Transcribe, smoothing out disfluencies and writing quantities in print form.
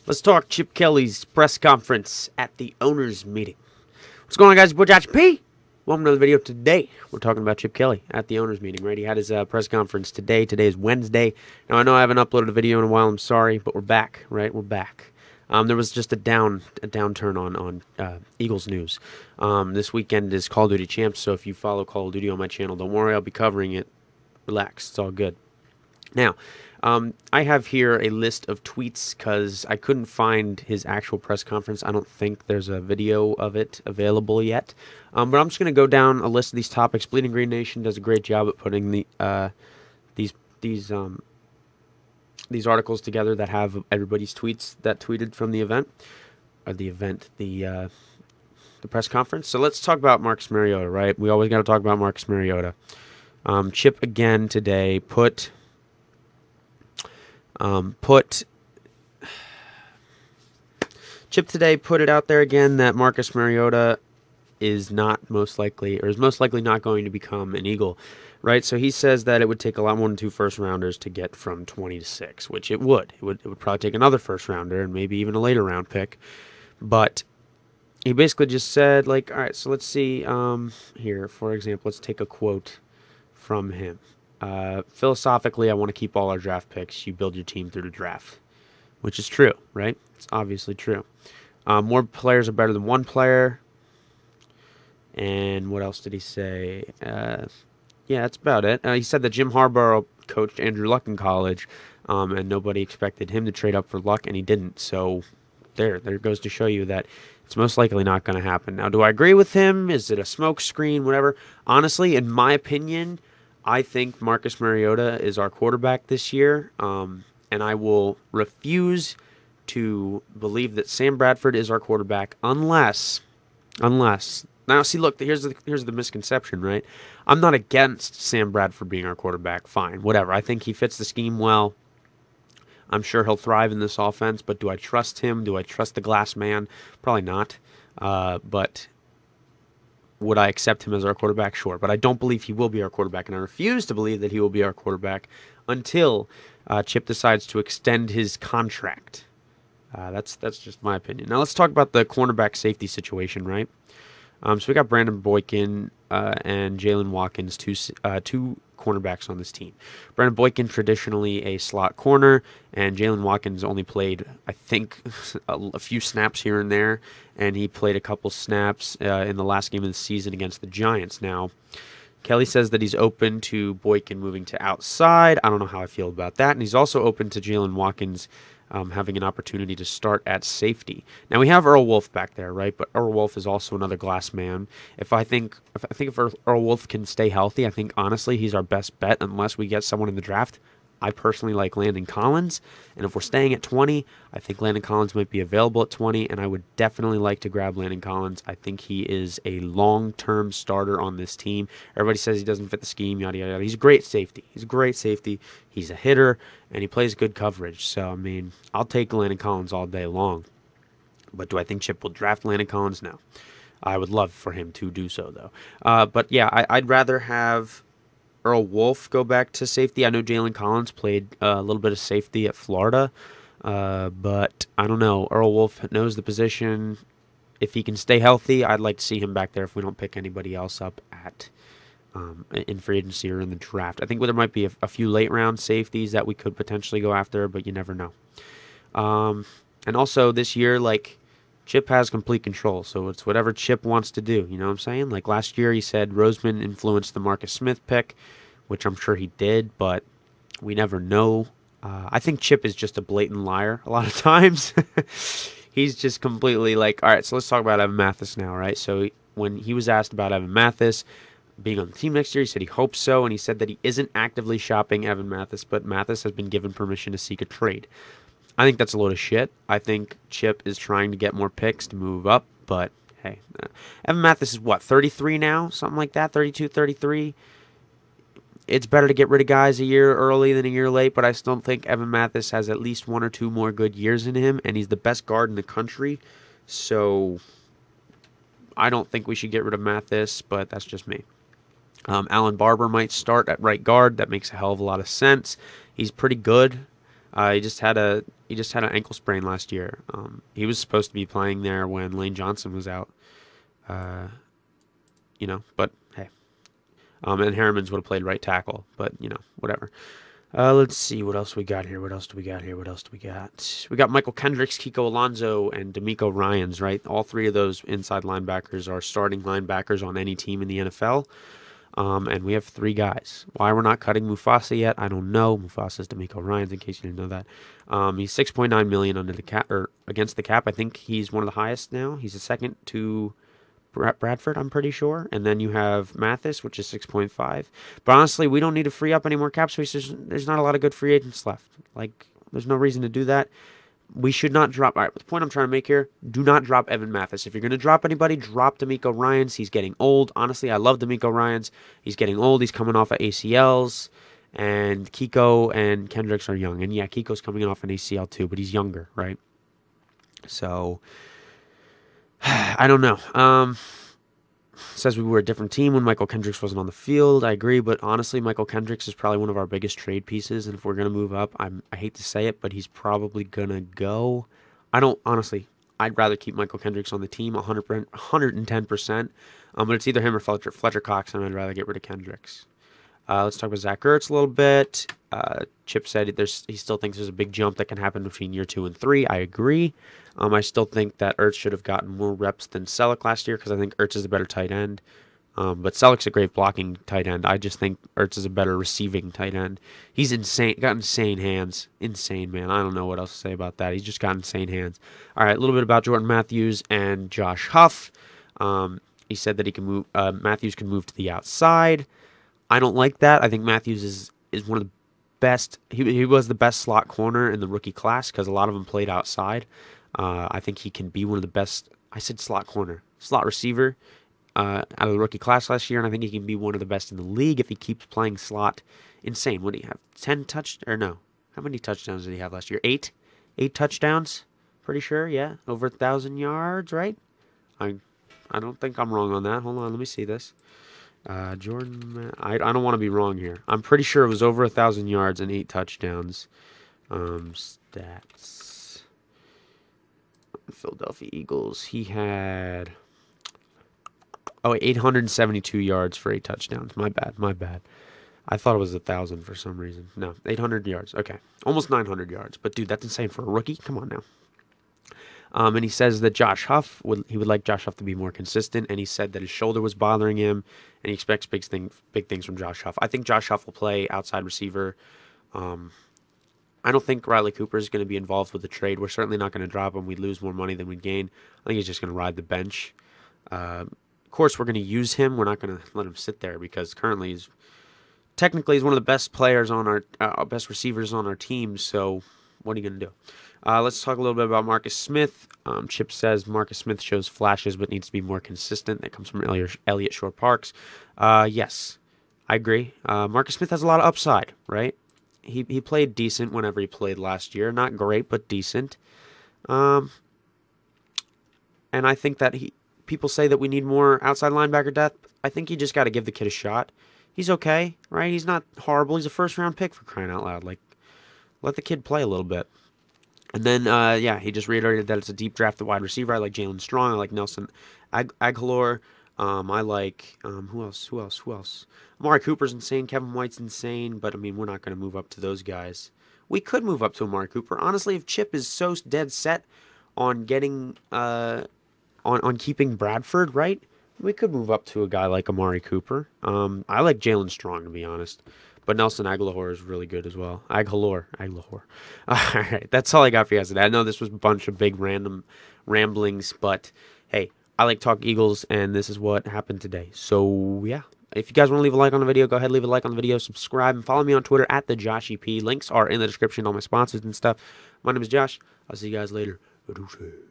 Let's talk Chip Kelly's press conference at the owners' meeting. What's going on, guys? Boy Josh P. Welcome to another video. Today, we're talking about Chip Kelly at the owners' meeting, right? He had his press conference today. Today is Wednesday. Now, I know I haven't uploaded a video in a while. I'm sorry, but we're back, right? We're back. There was just a downturn on Eagles news. This weekend is Call of Duty Champs, so if you follow Call of Duty on my channel, don't worry, I'll be covering it. Relax, it's all good. Now, I have here a list of tweets because I couldn't find his actual press conference. I don't think there's a video of it available yet. But I'm just going to go down a list of these topics. Bleeding Green Nation does a great job at putting these articles together that have everybody's tweets that tweeted from the event, or the press conference. So let's talk about Marcus Mariota, right? We always got to talk about Marcus Mariota. Chip again today put it out there again that Marcus Mariota is not most likely not going to become an Eagle, right? So he says that it would take a lot more than 2 first-rounders to get from 20 to 6, which it would. It would probably take another first-rounder and maybe even a later-round pick. But he basically just said, like, all right, so let's see here, for example, let's take a quote from him. Philosophically, I want to keep all our draft picks. You build your team through the draft, which is true, right? It's obviously true. More players are better than one player. And what else did he say? Yeah, that's about it. He said that Jim Harbaugh coached Andrew Luck in college, and nobody expected him to trade up for Luck, and he didn't. So there goes to show you that it's most likely not going to happen. Now, do I agree with him? Is it a smoke screen? Whatever. Honestly, in my opinion, I think Marcus Mariota is our quarterback this year, and I will refuse to believe that Sam Bradford is our quarterback unless now see, look, here's the misconception, right? I'm not against Sam Bradford being our quarterback. Fine, whatever. I think he fits the scheme well. I'm sure he'll thrive in this offense, but do I trust him? Do I trust the glass man? Probably not. But would I accept him as our quarterback? Sure. But I don't believe he will be our quarterback, and I refuse to believe that he will be our quarterback until Chip decides to extend his contract. That's just my opinion. Now let's talk about the cornerback safety situation, right? So we got Brandon Boykin and Jalen Watkins, two cornerbacks on this team. Brandon Boykin, traditionally a slot corner, and Jalen Watkins only played, I think, a few snaps here and there, and he played a couple snaps in the last game of the season against the Giants. Now, Kelly says that he's open to Boykin moving to outside. I don't know how I feel about that, and he's also open to Jalen Watkins having an opportunity to start at safety. Now we have Earl Wolf back there, right? But Earl Wolf is also another glass man. If Earl Wolf can stay healthy, I think honestly he's our best bet unless we get someone in the draft. I personally like Landon Collins, and if we're staying at 20, I think Landon Collins might be available at 20, and I would definitely like to grab Landon Collins. I think he is a long-term starter on this team. Everybody says he doesn't fit the scheme, yada, yada, yada. He's a great safety. He's a hitter, and he plays good coverage. So, I mean, I'll take Landon Collins all day long. But do I think Chip will draft Landon Collins? No. I would love for him to do so, though. But, yeah, I'd rather have Earl Wolf go back to safety. I know Jalen Collins played a little bit of safety at Florida, but I don't know. Earl Wolf knows the position. If he can stay healthy, I'd like to see him back there if we don't pick anybody else up in free agency or in the draft. I think there might be a few late-round safeties that we could potentially go after, but you never know. And also this year, like, Chip has complete control, so it's whatever Chip wants to do, you know what I'm saying? Like last year he said Roseman influenced the Marcus Smith pick, which I'm sure he did, but we never know. I think Chip is just a blatant liar a lot of times. He's just completely like, all right, so let's talk about Evan Mathis now, right? So when he was asked about Evan Mathis being on the team next year, he said he hopes so, and he said that he isn't actively shopping Evan Mathis, but Mathis has been given permission to seek a trade. I think that's a load of shit. I think Chip is trying to get more picks to move up, but hey, Evan Mathis is what, 33 now? Something like that, 32, 33? It's better to get rid of guys a year early than a year late, but I still think Evan Mathis has at least 1 or 2 more good years in him, and he's the best guard in the country, so I don't think we should get rid of Mathis, but that's just me. Alan Barber might start at right guard. That makes a hell of a lot of sense. He's pretty good. He just had an ankle sprain last year. He was supposed to be playing there when Lane Johnson was out. Uh, but hey, and Harriman's would have played right tackle, but whatever. Let's see what else we got here. What else do we got here? What else do we got? We got Michael Kendricks, Kiko Alonso, and D'Amico Ryans, right? All three of those inside linebackers are starting linebackers on any team in the NFL. And we have three guys. Why we're not cutting Mufasa yet, I don't know. Mufasa's D'Amico Ryans, in case you didn't know that. He's $6.9 million under the cap or against the cap. I think he's one of the highest now. He's the second to Bradford, I'm pretty sure. And then you have Mathis, which is 6.5. But honestly, we don't need to free up any more cap space. There's not a lot of good free agents left. Like, there's no reason to do that. We should not drop. All right, the point I'm trying to make here, do not drop Evan Mathis. If you're going to drop anybody, drop D'Amico Ryans. He's getting old. Honestly, I love D'Amico Ryans. He's getting old. He's coming off of ACLs. And Kiko and Kendricks are young. And yeah, Kiko's coming off an ACL too, but he's younger, right? So I don't know. Says we were a different team when Michael Kendricks wasn't on the field. I agree, but honestly, Michael Kendricks is probably one of our biggest trade pieces, and if we're going to move up, I hate to say it, but he's probably going to go. I'd rather keep Michael Kendricks on the team 110%, but it's either him or Fletcher Cox, and I'd rather get rid of Kendricks. Let's talk about Zach Ertz a little bit. Chip said he still thinks there's a big jump that can happen between year 2 and 3. I agree. I still think that Ertz should have gotten more reps than Selleck last year because I think Ertz is a better tight end. But Selleck's a great blocking tight end. I just think Ertz is a better receiving tight end. He's insane. Got insane hands. Insane, man. I don't know what else to say about that. He's just got insane hands. All right, a little bit about Jordan Matthews and Josh Huff. He said that he can move. Matthews can move to the outside. I don't like that. I think Matthews is one of the best. He was the best slot corner in the rookie class because a lot of them played outside. I think he can be one of the best. I said slot corner, slot receiver out of the rookie class last year, and I think he can be one of the best in the league if he keeps playing slot. Insane. What do you have? 10 or no? How many touchdowns did he have last year? 8 touchdowns. Pretty sure. Yeah, over 1,000 yards. Right. I don't think I'm wrong on that. Hold on. Let me see this. Jordan, I don't want to be wrong here. I'm pretty sure it was over 1,000 yards and 8 touchdowns. Stats. Philadelphia Eagles. He had 872 yards for 8 touchdowns. My bad. I thought it was 1,000 for some reason. No, 800 yards. Okay, almost 900 yards. But dude, that's insane for a rookie. Come on now. And he says that he would like Josh Huff to be more consistent, and he said that his shoulder was bothering him, and he expects big things from Josh Huff. I think Josh Huff will play outside receiver. I don't think Riley Cooper is going to be involved with the trade. We're certainly not going to drop him. We'd lose more money than we'd gain. I think he's just going to ride the bench. Of course, we're going to use him. We're not going to let him sit there because currently he's one of the best players on our best receivers on our team. So what are you going to do? Let's talk a little bit about Marcus Smith. Chip says Marcus Smith shows flashes but needs to be more consistent. That comes from Elliott Shore Parks. Yes, I agree. Marcus Smith has a lot of upside, right? He played decent whenever he played last year. Not great, but decent. And I think that people say that we need more outside linebacker depth. I think you just got to give the kid a shot. He's okay, right? He's not horrible. He's a first-round pick for crying out loud. Like, let the kid play a little bit. And then, he just reiterated that it's a deep draft at wide receiver. I like Jalen Strong. I like Nelson Aguilar. I like, who else? Amari Cooper's insane. Kevin White's insane. But, we're not going to move up to those guys. We could move up to Amari Cooper. Honestly, if Chip is so dead set on getting, on keeping Bradford, right, we could move up to a guy like Amari Cooper. I like Jalen Strong, to be honest. But Nelson Aguilar is really good as well. Aguilar. All right, that's all I got for you guys today. I know this was a bunch of big random ramblings, but hey, I like Talk Eagles, and this is what happened today. So, yeah. If you guys want to leave a like on the video, go ahead, leave a like on the video, subscribe, and follow me on Twitter at @TheJoshEP. Links are in the description, all my sponsors and stuff. My name is Josh. I'll see you guys later.